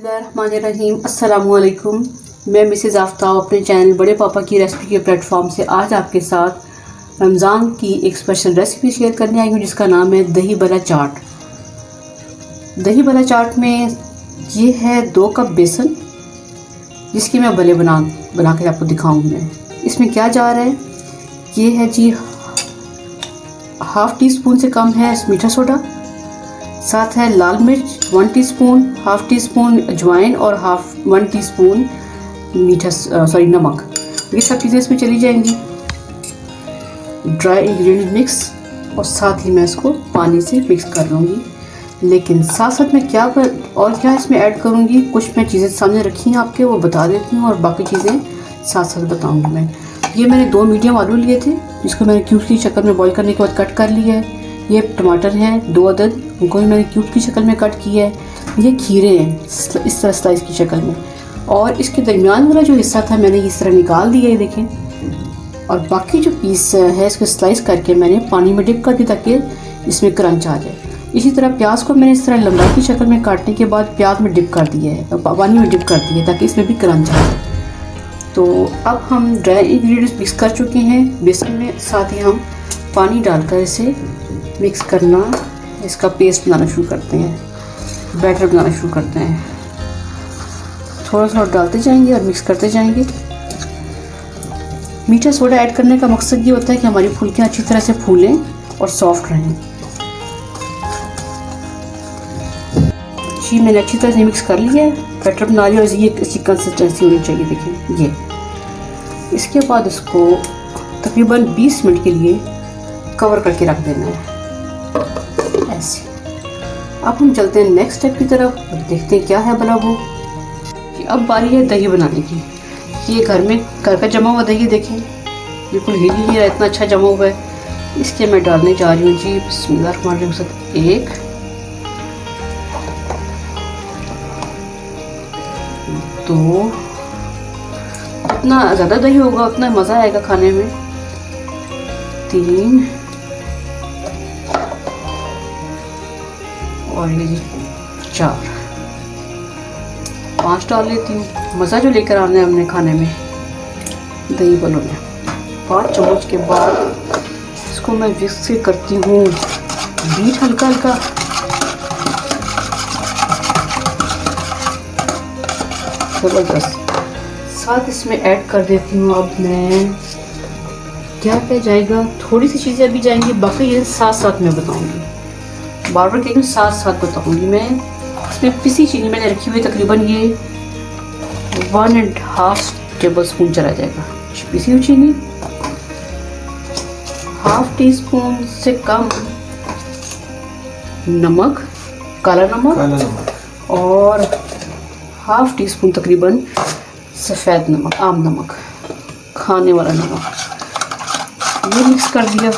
बिस्मिल्लाहिर्रहमानिर्रहीम। अस्सलामुअलैकुम। मैं मिसेज़ आफ्ताब अपने चैनल बड़े पापा की रेसिपी के प्लेटफॉर्म से आज आपके साथ रमज़ान की एक स्पेशल रेसिपी शेयर करने आई हूँ जिसका नाम है दही बड़ा चाट। दही बड़ा चाट में ये है 2 कप बेसन जिसकी मैं बल्ले बना के आपको दिखाऊंगी। मैं इसमें क्या जा रहा है, ये है जी हाफ़ टी स्पून से कम है मीठा सोडा, साथ है लाल मिर्च 1 टीस्पून, हाफ़ टी स्पून अजवाइन और 1 टीस्पून नमक। ये सब चीज़ें इसमें चली जाएंगी। ड्राई इंग्रेडिएंट मिक्स और साथ ही मैं इसको पानी से मिक्स कर लूँगी। लेकिन साथ साथ मैं क्या इसमें ऐड करूँगी, कुछ मैं चीज़ें सामने रखी हैं आपके, वो बता देती हूँ और बाकी चीज़ें साथ साथ बताऊँगी मैं। ये मैंने 2 मीडियम आलू लिए थे जिसको मैंने क्यूब्स की शक्ल में बॉईल करने के बाद कट कर लिया है। ये टमाटर हैं 2 अदद, उनको भी मैंने क्यूब की शक्ल में कट किया है। ये खीरे हैं इस तरह स्लाइस की शक्ल में, और इसके दरमियान वाला जो हिस्सा था मैंने इस तरह निकाल दिया है, देखें। और बाकी जो पीस है इसको स्लाइस करके मैंने पानी में डिप कर दिया ताकि इसमें क्रंच आ जाए। इसी तरह प्याज को मैंने इस तरह लंबाई की शक्ल में काटने के बाद प्याज में डिप कर दिया है, पानी में डिप कर दिया है ताकि इसमें भी क्रंच आ जाए। तो अब हम ड्राई इंग्रेडिएंट्स मिक्स कर चुके हैं बेसन में, साथ ही हम पानी डालकर इसे मिक्स करना, इसका पेस्ट बनाना शुरू करते हैं, बैटर बनाना शुरू करते हैं। थोड़ा थोड़ा डालते जाएंगे और मिक्स करते जाएंगे। मीठा सोडा ऐड करने का मकसद ये होता है कि हमारी फुल्कियाँ अच्छी तरह से फूलें और सॉफ्ट रहें। जी मैंने अच्छी तरह से मिक्स कर लिया है, बैटर बना लिया और ये इसकी कंसिस्टेंसी होनी चाहिए, देखिए ये। इसके बाद इसको तकरीबन 20 मिनट के लिए कवर करके रख देना है ऐसे। अब हम चलते हैं नेक्स्ट स्टेप की तरफ और देखते हैं क्या है भला वो। अब बारी है दही बनाने की। ये घर का जमा हुआ दही देखें, बिल्कुल हिल नहीं रहा, इतना अच्छा जमा हुआ है। इसके मैं डालने जा रही हूँ जी बिस्मिल्लाहिर्रहमानिर्रहीम 1 2, उतना ज़्यादा दही होगा उतना मज़ा आएगा खाने में, 3 और ये 4 5 डाल लेती हूँ। मज़ा जो लेकर आना है हमने खाने में दही बलों में। 5 चम्मच के बाद इसको मैं विस्क करती हूँ बीट हल्का हल्का। ज़बरदस्त। साथ इसमें ऐड कर देती हूँ अब मैं क्या जाएगा, थोड़ी सी चीज़ें अभी जाएंगी, बाकी ये साथ साथ मैं बताऊँगी, बार बार कहीं साथ साथ बताऊँगी मैं। इसमें पिसी चीनी मैंने रखी हुई, तकरीबन ये 1.5 टेबल स्पून चला जाएगा पिसी हुई चीनी। हाफ़ टी स्पून से कम नमक, काला नमक और हाफ़ टी स्पून तकरीबन सफ़ेद नमक, आम नमक, खाने वाला नमक। ये मिक्स कर दिया।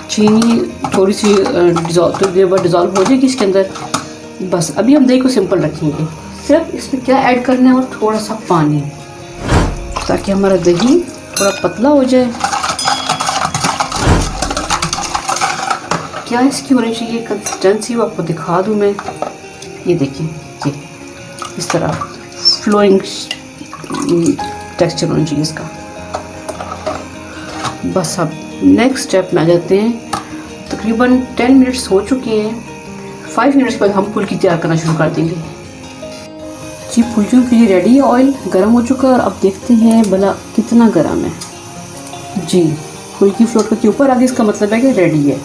चीनी थोड़ी सी डिज़ोल्व हो जाएगी इसके अंदर। बस अभी हम दही को सिंपल रखेंगे, सिर्फ इसमें क्या ऐड करना है और थोड़ा सा पानी, ताकि हमारा दही थोड़ा पतला हो जाए। क्या इसकी होनी चाहिए कंसिस्टेंसी, वो आपको दिखा दूँ मैं। ये देखिए ये इस तरह फ्लोइंग टेक्सचर होना चाहिए इसका। बस अब नेक्स्ट स्टेप में आ जाते हैं। तकरीबन 10 मिनट्स हो चुके हैं। 5 मिनट्स के बाद हम फुल्की तैयार करना शुरू कर देंगे जी। फुल्कियों के लिए रेडी है, ऑयल गर्म हो चुका है और अब देखते हैं भला कितना गर्म है जी। फुल्की फ्लोट के ऊपर आगे, इसका मतलब है कि रेडी है।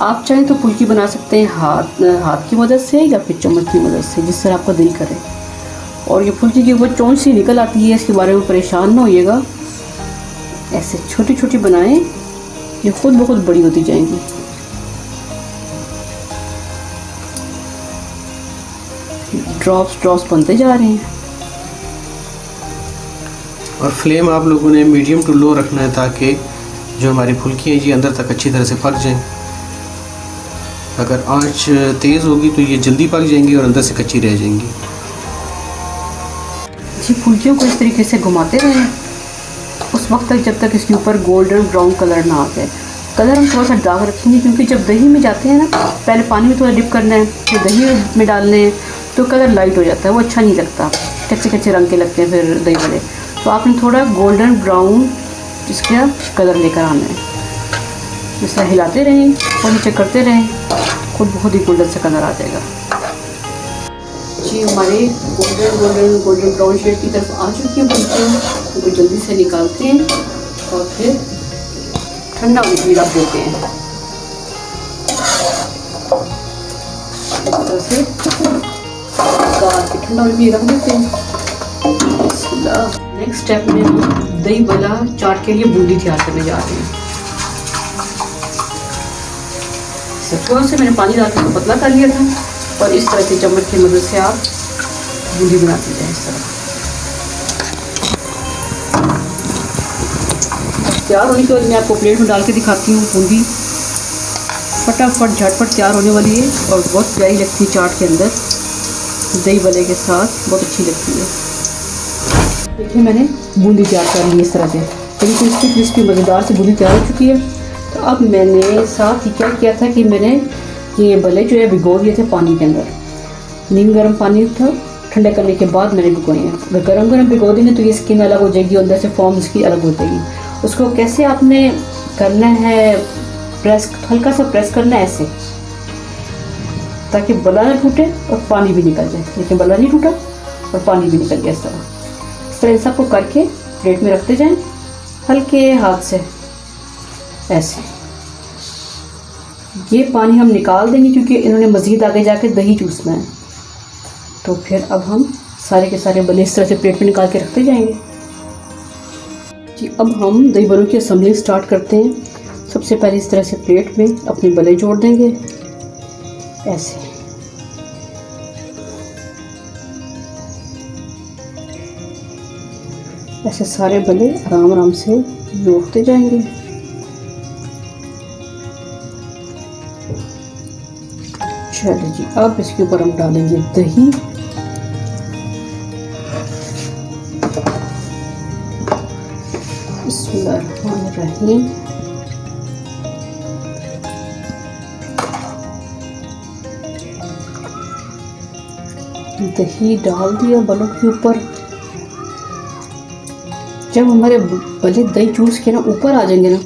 आप चाहें तो फुल्की बना सकते हैं हाथ की मदद से या फिर चम्मच की मदद से, जिस तरह आपका दिल करे। और ये फुल्की की ऊपर चोंच सी निकल आती है, इसके बारे में परेशान ना होइएगा। ऐसे छोटी छोटी बनाएं, ये खुद ब खुद बड़ी होती जाएंगी। ड्रॉप्स बनते जा रहे हैं। और फ्लेम आप लोगों ने मीडियम टू लो रखना है ताकि जो हमारी फुल्की हैं जी अंदर तक अच्छी तरह से पक जाएं। अगर आंच तेज़ होगी तो ये जल्दी पक जाएंगी और अंदर से कच्ची रह जाएंगी जी। फुल्कियों को इस तरीके से घुमाते रहें उस वक्त तक जब तक इसके ऊपर गोल्डन ब्राउन कलर ना आ जाए। कलर हम थोड़ा सा डार्क रखेंगे क्योंकि जब दही में जाते हैं ना, पहले पानी में थोड़ा डिप करना है, फिर दही में डालना है, तो कलर लाइट हो जाता है, वो अच्छा नहीं लगता, कच्चे कच्चे रंग के लगते हैं फिर दही बड़े। तो आपने थोड़ा गोल्डन ब्राउन इसका कलर लेकर आना है। इस तरह हिलाते रहें और नीचे करते रहें, खुद बहुत ही गोल्डन सा कलर आ जाएगा जी। हमारे गोल्डन ब्राउन शेड की तरफ आ चुकी है फुल्कियाँ, उनको जल्दी से निकालते हैं और फिर ठंडा होने के लिए रख देते हैं। इस तरह से निकाल के ठंडा होने के लिए रख देते हैं। नेक्स्ट स्टेप में हम दही बड़ा चाट के लिए बूंदी तैयार करने जा रहे हैं। थोड़ा सा मैंने पानी डाल के उसको पतला कर लिया था और इस तरह से चम्मच की मदद से आप बूंदी बनाते जाएं। इस तरह तैयार होने के बाद मैं आपको प्लेट में डाल के दिखाती हूँ। बूंदी फटाफट झटपट तैयार होने वाली है और बहुत प्यारी लगती है चाट के अंदर, दही बड़े के साथ बहुत अच्छी लगती है। देखिए मैंने बूंदी तैयार कर ली इस तरह से, बिल्कुल क्रिस्पी मज़ेदार से बूंदी तैयार हो चुकी है। तो अब मैंने साथ ही क्या किया था कि मैंने ये बले जो है भिगो दिए थे पानी के अंदर। नीम गर्म पानी था, ठंडे करने के बाद मैंने भिगोए हैं। अगर गर्म भिगो देंगे तो ये स्किन अलग हो जाएगी, अंदर से फॉर्म इसकी अलग हो जाएगी। उसको कैसे आपने करना है, प्रेस हल्का सा प्रेस करना है ऐसे, ताकि बला ना टूटे और पानी भी निकल जाए। लेकिन बला नहीं टूटा और पानी भी निकल गया। इस तरह सबको करके प्लेट में रखते जाएं हल्के हाथ से ऐसे। ये पानी हम निकाल देंगे क्योंकि इन्होंने मज़ीद आगे जाके दही चूसना है। तो फिर अब हम सारे के सारे बल्ले इस तरह से प्लेट में निकाल के रखते जाएंगे जी। अब हम दही बड़ों की असेंबलिंग स्टार्ट करते हैं। सबसे पहले इस तरह से प्लेट में अपने बल्ले जोड़ देंगे ऐसे। ऐसे सारे बल्ले आराम आराम से जोड़ते जाएंगे। चलिए जी, अब इसके ऊपर हम डालेंगे दही। बिस्मिल्लाहिर्रहमानिर्रहीम। दही डाल दिया बलों के ऊपर। जब हमारे बले दही चूस के ना ऊपर आ जाएंगे ना,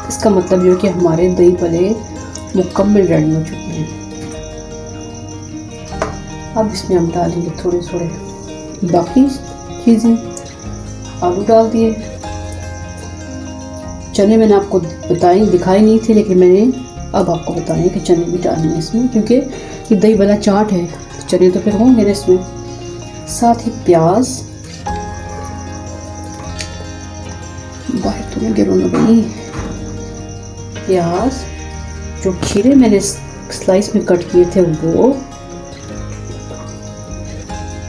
इसका मतलब ये कि हमारे दही बले मुकम्मल रेडी हो चुके हैं। अब इसमें हम डालेंगे थोड़े थोड़े बाकी चीज़ें। आलू डाल दिए, चने मैंने आपको दिखाए नहीं थे, लेकिन मैंने अब आपको बताया कि चने भी डालने हैं इसमें, क्योंकि ये दही बड़ा चाट है तो चने तो फिर होंगे ना इसमें। साथ ही प्याज, बाहर तो नहीं गिरो ना भाई। प्याज जो खीरे मैंने स्लाइस में कट किए थे वो,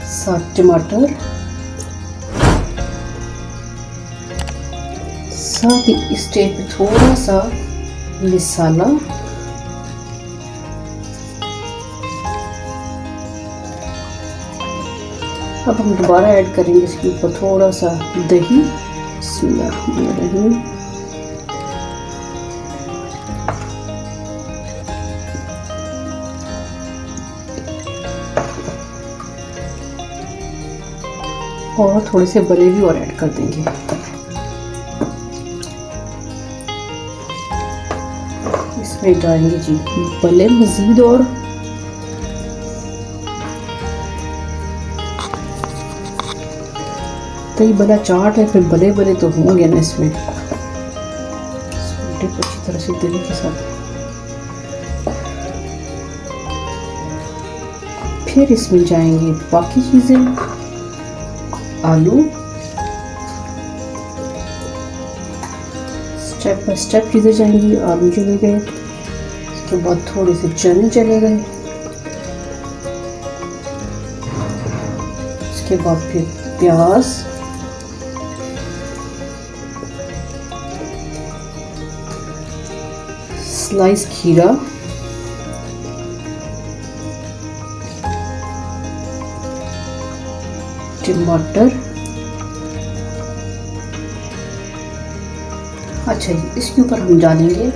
साथ टमाटर, साथ ही इस स्टेज पे थोड़ा सा मसाला, अब हम दोबारा ऐड करेंगे इसके ऊपर थोड़ा सा दही। बिस्मिल्लाहिर्रहमानिर्रहीम। और थोड़े से बड़े भी और ऐड कर देंगे। इसमें डालेंगे जी बले मज़ीद, और दही बड़ा चाट है, फिर बले बले तो होंगे ना इसमें। अच्छी तरह से दही के साथ फिर इसमें जाएंगे बाकी चीज़ें। आलू स्टेप बाय स्टेप चीज़ें जाएंगी। आलू चले गए, उसके बाद थोड़े से चने चले गए, उसके बाद फिर प्याज, स्लाइस खीरा, टमाटर। अच्छा जी, इसके ऊपर हम डालेंगे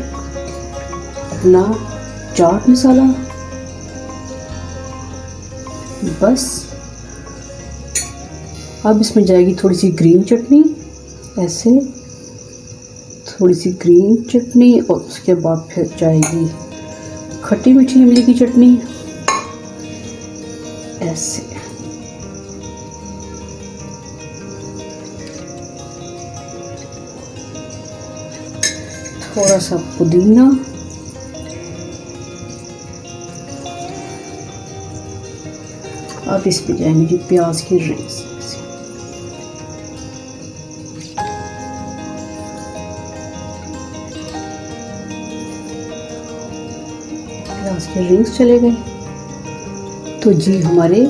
अपना चाट मसाला, बस अब इसमें जाएगी थोड़ी सी ग्रीन चटनी, ऐसे थोड़ी सी ग्रीन चटनी, और उसके बाद फिर जाएगी खट्टी मीठी इमली की चटनी, ऐसे। थोड़ा सा पुदीना, अब इस पे जाएंगे जी प्याज की रिंग्स। प्याज के रिंग्स चले गए। तो जी हमारे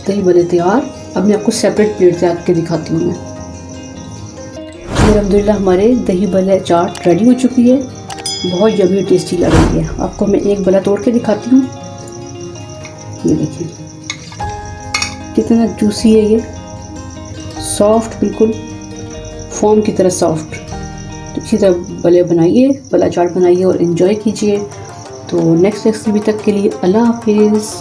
दही बड़े तैयार। अब मैं आपको सेपरेट प्लेट से के दिखाती हूँ। मैं अल्हम्दुलिल्लाह हमारे दही बल्ले चाट रेडी हो चुकी है। बहुत यम्मी टेस्टी लग रही है। आपको मैं एक बल्ला तोड़ के दिखाती हूँ। ये देखिए कितना जूसी है, ये सॉफ्ट, बिल्कुल फोम की तरह सॉफ्ट। तो इसी तरह बल्ले बनाइए, बल्ला चाट बनाइए और एंजॉय कीजिए। तो नेक्स्ट रेसिपी तक के लिए अल्लाह हाफिज़।